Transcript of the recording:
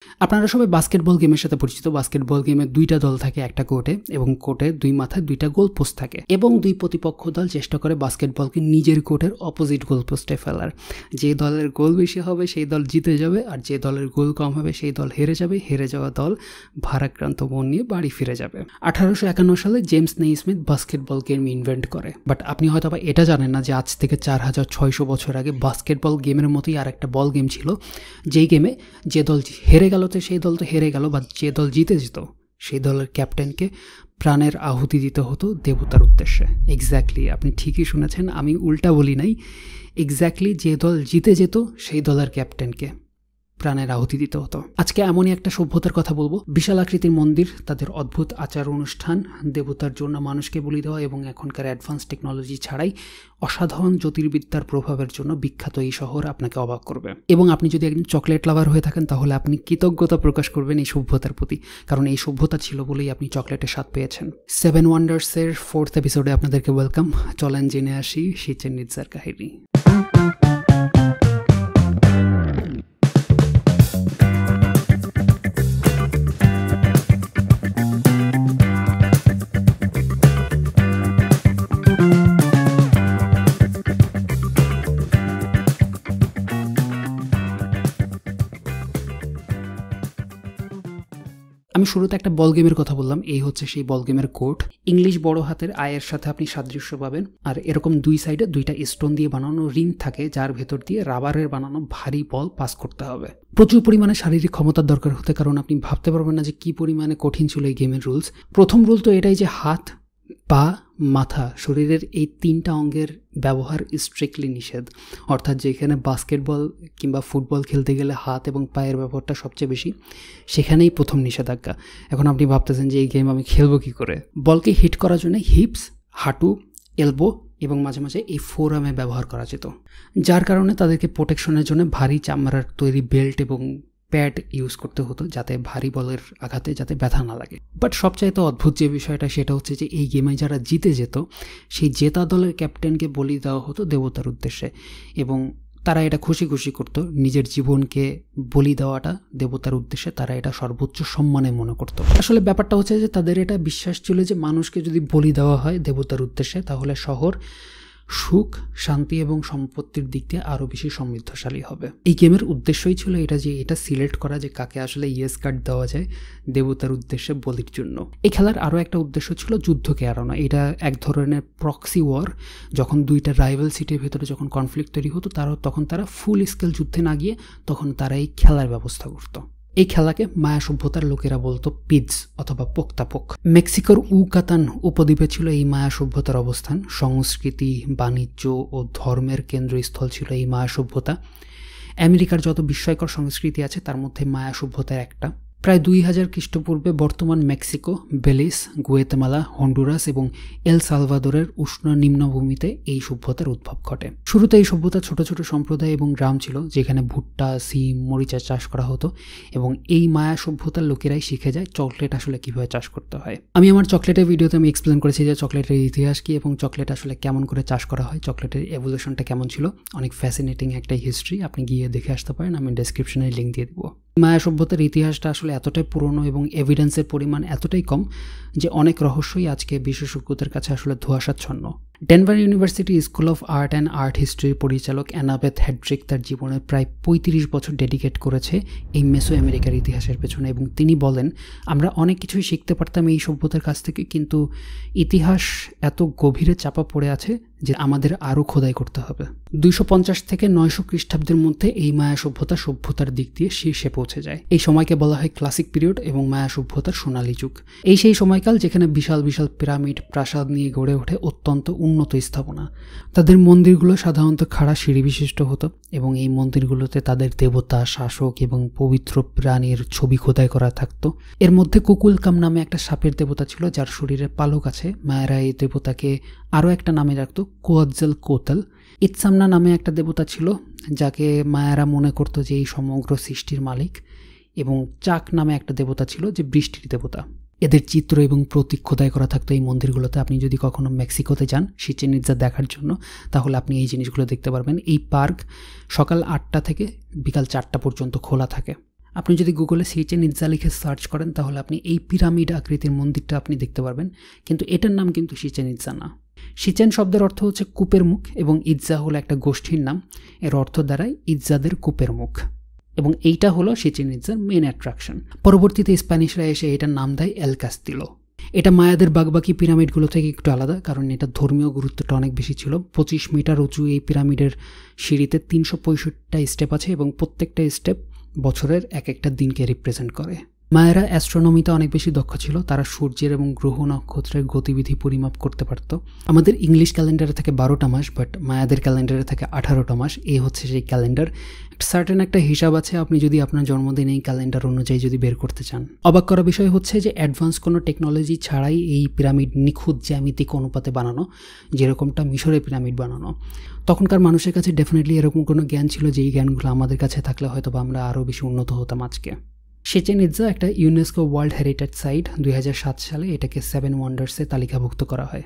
আপনারা সবাই বাস্কেটবল গেমের সাথে পরিচিত। বাস্কেটবল গেমে দুইটা দল থাকে একটা কোর্টে, এবং কোর্টের দুই মাথায় দুইটা গোল পোস্ট থাকে, এবং দুই প্রতিপক্ষ দল চেষ্টা করে বাস্কেটবলকে নিজের কোর্টের অপোজিট গোল পোস্টে ফেলার। যে দলের গোল বেশি হবে সেই দল জিতে যাবে, আর যে দলের গোল কম হবে সেই দল হেরে যাবে। হেরে যাওয়া দল ভারাক্রান্ত মন নিয়ে বাড়ি ফিরে যাবে। 1851 সালে জেমস নেইসমিথ বাস্কেটবল গেম ইনভেন্ট করে। বাট আপনি হয়তো বা এটা জানেন না যে আজ থেকে 4600 বছর আগে বাস্কেটবল গেমের মতোই আর একটা বল গেম ছিল, যেই গেমে যে দল হেরে গেল তো সেই দল তো হেরে গেল, বা যে দল জিতে যেত সেই দলের ক্যাপ্টেনকে প্রাণের আহুতি দিতে হতো দেবতার উদ্দেশ্যে। এক্স্যাক্টলি, আপনি ঠিকই শুনেছেন, আমি উল্টা বলি নাই। এক্স্যাক্টলি যে দল জিতে যেত সেই দলের ক্যাপ্টেনকে প্রাণের আহুতি দিতে হতো। আজকে এমনই একটা সভ্যতার কথা বলবো, বিশাল আকৃতির মন্দির, তাদের অদ্ভুত আচার অনুষ্ঠান, দেবতার জন্য মানুষকে বলি দেওয়া, এবং এখনকার অ্যাডভান্স টেকনোলজি ছাড়াই অসাধারণ জ্যোতির্বিদ্যার প্রভাবের জন্য বিখ্যাত এই শহর আপনাকে অবাক করবে। এবং আপনি যদি একজন চকলেট লাভার হয়ে থাকেন তাহলে আপনি কৃতজ্ঞতা প্রকাশ করবেন এই সভ্যতার প্রতি, কারণ এই সভ্যতা ছিল বলেই আপনি চকলেটের স্বাদ পেয়েছেন। 7 ওয়ান্ডার্সের 4th এপিসোডে আপনাদেরকে ওয়েলকাম। চলেন জেনে আসি চিচেন ইটজার কাহিনী। আমি শুরুতে একটা বল গেমের কথা বললাম, এই হচ্ছে সেই বল গেমের কোর্ট। ইংলিশ বড় হাতের আয়ের সাথে আপনি সাদৃশ্য পাবেন, আর এরকম দুই সাইডে দুইটা স্টোন দিয়ে বানানো রিং থাকে, যার ভেতর দিয়ে রাবারের বানানো ভারী বল পাস করতে হবে। প্রচুর পরিমাণে শারীরিক ক্ষমতার দরকার হতে, কারণ আপনি ভাবতে পারবেন না যে কি পরিমাণে কঠিন ছিল এই গেমের রুলস। প্রথম রুল তো এটাই যে হাত, পা, মাথা, শরীরের এই 3টা অঙ্গের ব্যবহার স্ট্রিক্টলি নিষেধ। অর্থাৎ যেখানে বাস্কেটবল কিংবা ফুটবল খেলতে গেলে হাত এবং পায়ের ব্যবহারটা সবচেয়ে বেশি, সেখানেই প্রথম নিষেধাজ্ঞা। এখন আপনি ভাবতেছেন যে এই গেম আমি খেলবো কী করে। বলকে হিট করার জন্য হিপস, হাঁটু, এলবো এবং মাঝে মাঝে এই ফোরামে ব্যবহার করা যেত, যার কারণে তাদেরকে প্রোটেকশনের জন্য ভারী চামড়ার তৈরি বেল্ট এবং প্যাড ইউজ করতে হতো, যাতে ভারী বলের আঘাতে যাতে ব্যথা না লাগে। বাট সবচাইতে অদ্ভুত যে বিষয়টা সেটা হচ্ছে যে এই গেমে যারা জিতে যেত সেই জেতা দলের ক্যাপ্টেনকে বলি দেওয়া হতো দেবতার উদ্দেশ্যে, এবং তারা এটা খুশি খুশি করতো। নিজের জীবনকে বলি দেওয়াটা দেবতার উদ্দেশ্যে তারা এটা সর্বোচ্চ সম্মানে মনে করতো। আসলে ব্যাপারটা হচ্ছে যে তাদের এটা বিশ্বাস ছিল যে মানুষকে যদি বলি দেওয়া হয় দেবতার উদ্দেশ্যে তাহলে শহর সুখ, শান্তি এবং সম্পত্তির দিক দিয়ে আরও বেশি সমৃদ্ধশালী হবে। এই গেমের উদ্দেশ্যই ছিল এটা যে এটা সিলেক্ট করা যে কাকে আসলে ইয়েস কার্ড দেওয়া যায় দেবতার উদ্দেশ্যে বলির জন্য। এই খেলার আরও একটা উদ্দেশ্য ছিল যুদ্ধকে এড়ানো। এটা এক ধরনের প্রক্সি ওয়ার। যখন দুইটা রাইভাল সিটির ভেতরে যখন কনফ্লিক্ট তৈরি হতো তখন তারা ফুল স্কেল যুদ্ধে না গিয়ে তখন তারা এই খেলার ব্যবস্থা করতো। এই খেলাকে মায়া সভ্যতার লোকেরা বলতো পিডস অথবা পোক্তাপোক। মেক্সিকোর ইউকাতান উপদ্বীপে ছিল এই মায়া সভ্যতার অবস্থান। সংস্কৃতি, বাণিজ্য ও ধর্মের কেন্দ্রস্থল ছিল এই মায়া সভ্যতা। আমেরিকার যত বিস্ময়কর সংস্কৃতি আছে তার মধ্যে মায়া সভ্যতার একটা। প্রায় 2000 খ্রিস্টপূর্বে বর্তমান মেক্সিকো, বেলিজ, গুয়েতেমালা, হন্ডুরাস এবং এল সালভাদোরের উষ্ণ নিম্নভূমিতে এই সভ্যতার উদ্ভব ঘটে। শুরুতে এই সভ্যতা ছোট ছোট সম্প্রদায় এবং গ্রাম ছিল, যেখানে ভুট্টা, সিম, মরিচা চাষ করা হতো, এবং এই মায়া সভ্যতার লোকেরাই শিখে যায় চকলেট আসলে কিভাবে চাষ করতে হয়। আমি আমার চকলেটের ভিডিওতে আমি এক্সপ্লেন করেছি যে চকলেটের ইতিহাস কি এবং চকলেট আসলে কেমন করে চাষ করা হয়, চকলেটের এভলিউশনটা কেমন ছিল। অনেক ফ্যাসিনেটিং একটা হিস্ট্রি, আপনি গিয়ে দেখে আসতে পারেন, আমি ডেসক্রিপশনে লিঙ্ক দিয়ে দেবো। মায়া সভ্যতার ইতিহাসটা আসলে এতটাই পুরনো এবং এভিডেন্সের পরিমাণ এতটাই কম যে অনেক রহস্যই আজকে বিশেষজ্ঞদের কাছে আসলে ধোঁয়াশাচ্ছন্ন। Denver university school of art and art হিস্ট্রির পরিচালক অ্যানাবেথ হেড্রিক তার জীবনের প্রায় 35 বছর ডেডিকেট করেছে এই মেসো আমেরিকার ইতিহাসের পেছনে, এবং তিনি বলেন আমরা অনেক কিছুই শিখতে পারতাম এই সভ্যতার কাছ থেকে, কিন্তু ইতিহাস এত গভীরে চাপা পড়ে আছে যে আমাদের আরও খোদাই করতে হবে। 250 থেকে 900 খ্রিস্টাব্দের মধ্যে এই মায়া সভ্যতার দিক দিয়ে শীর্ষে পৌঁছে যায়। এই সময়কে বলা হয় ক্লাসিক পিরিয়ড এবং মায়া সভ্যতার সোনালী যুগ। এই সেই সময়কাল যেখানে বিশাল বিশাল পিরামিড, প্রাসাদ নিয়ে গড়ে ওঠে অত্যন্ত উন্নত স্থাপনা। তাদের মন্দিরগুলো সাধারণত খাড়া সিঁড়ি বিশিষ্ট হতো, এবং এই মন্দিরগুলোতে তাদের দেবতা, শাসক এবং পবিত্র প্রাণীর ছবি খোদাই করা থাকতো। এর মধ্যে কুকুলকাম নামে একটা সাপের দেবতা ছিল যার শরীরে পালক আছে। মায়েরা এই দেবতাকে আরও একটা নামে রাখতো, কোয়াজ্জেল কোতেল। ইৎসামনা নামে একটা দেবতা ছিল যাকে মায়েরা মনে করতো যে এই সমগ্র সৃষ্টির মালিক, এবং চাক নামে একটা দেবতা ছিল যে বৃষ্টির দেবতা। এদের চিত্র এবং প্রতীক খোদাই করা থাকতো এই মন্দিরগুলোতে। আপনি যদি কখনো মেক্সিকোতে যান চিচেন ইটজা দেখার জন্য তাহলে আপনি এই জিনিসগুলো দেখতে পারবেন। এই পার্ক সকাল 8টা থেকে বিকাল 4টা পর্যন্ত খোলা থাকে। আপনি যদি গুগলে চিচেন ইৎজা লিখে সার্চ করেন তাহলে আপনি এই পিরামিড আকৃতির মন্দিরটা আপনি দেখতে পারবেন, কিন্তু এটার নাম কিন্তু চিচেন ইৎজা না। চিচেন শব্দের অর্থ হচ্ছে কূপের মুখ এবং ইৎজা হলো একটা গোষ্ঠীর নাম, এর অর্থ দ্বারাই ইৎজাদের কূপের মুখ, এবং এইটা হলো চিচেন ইৎজার মেন অ্যাট্রাকশন। পরবর্তীতে স্প্যানিশরা এসে এটার নাম দেয় এল কাস্তিলো। এটা মায়াদের বাকি পিরামিডগুলো থেকে একটু আলাদা, কারণ এটা ধর্মীয় গুরুত্বটা অনেক বেশি ছিল। 25 মিটার উঁচু এই পিরামিডের সিঁড়িতে 365টা স্টেপ আছে এবং প্রত্যেকটা স্টেপ বছরের এক একটা দিনকে রিপ্রেজেন্ট করে। মায়েরা অ্যাস্ট্রোনমিতে অনেক বেশি দক্ষ ছিল, তারা সূর্যের এবং গ্রহ নক্ষত্রের গতিবিধি পরিমাপ করতে পারত। আমাদের ইংলিশ ক্যালেন্ডারে থাকে 12টা মাস, বাট মায়াদের ক্যালেন্ডারে থাকে 18টা মাস। এই হচ্ছে সেই ক্যালেন্ডার। সার্টেন একটা হিসাব আছে, আপনি যদি আপনার জন্মদিন এই ক্যালেন্ডার অনুযায়ী যদি বের করতে চান। অবাক করা বিষয় হচ্ছে যে অ্যাডভান্স কোনো টেকনোলজি ছাড়াই এই পিরামিড নিখুঁত জ্যামিতিক অনুপাতে বানানো, যেরকমটা মিশরের পিরামিড বানানো। তখনকার মানুষের কাছে ডেফিনেটলি এরকম কোনো জ্ঞান ছিল যেই জ্ঞানগুলো আমাদের কাছে থাকলে হয়তো বা আমরা আরও বেশি উন্নত হতাম আজকে। চিচেন ইৎজা একটা ইউনেস্কো ওয়ার্ল্ড হেরিটেজ সাইট। 2007 সালে এটাকে 7 ওয়ান্ডার্সে তালিকাভুক্ত করা হয়।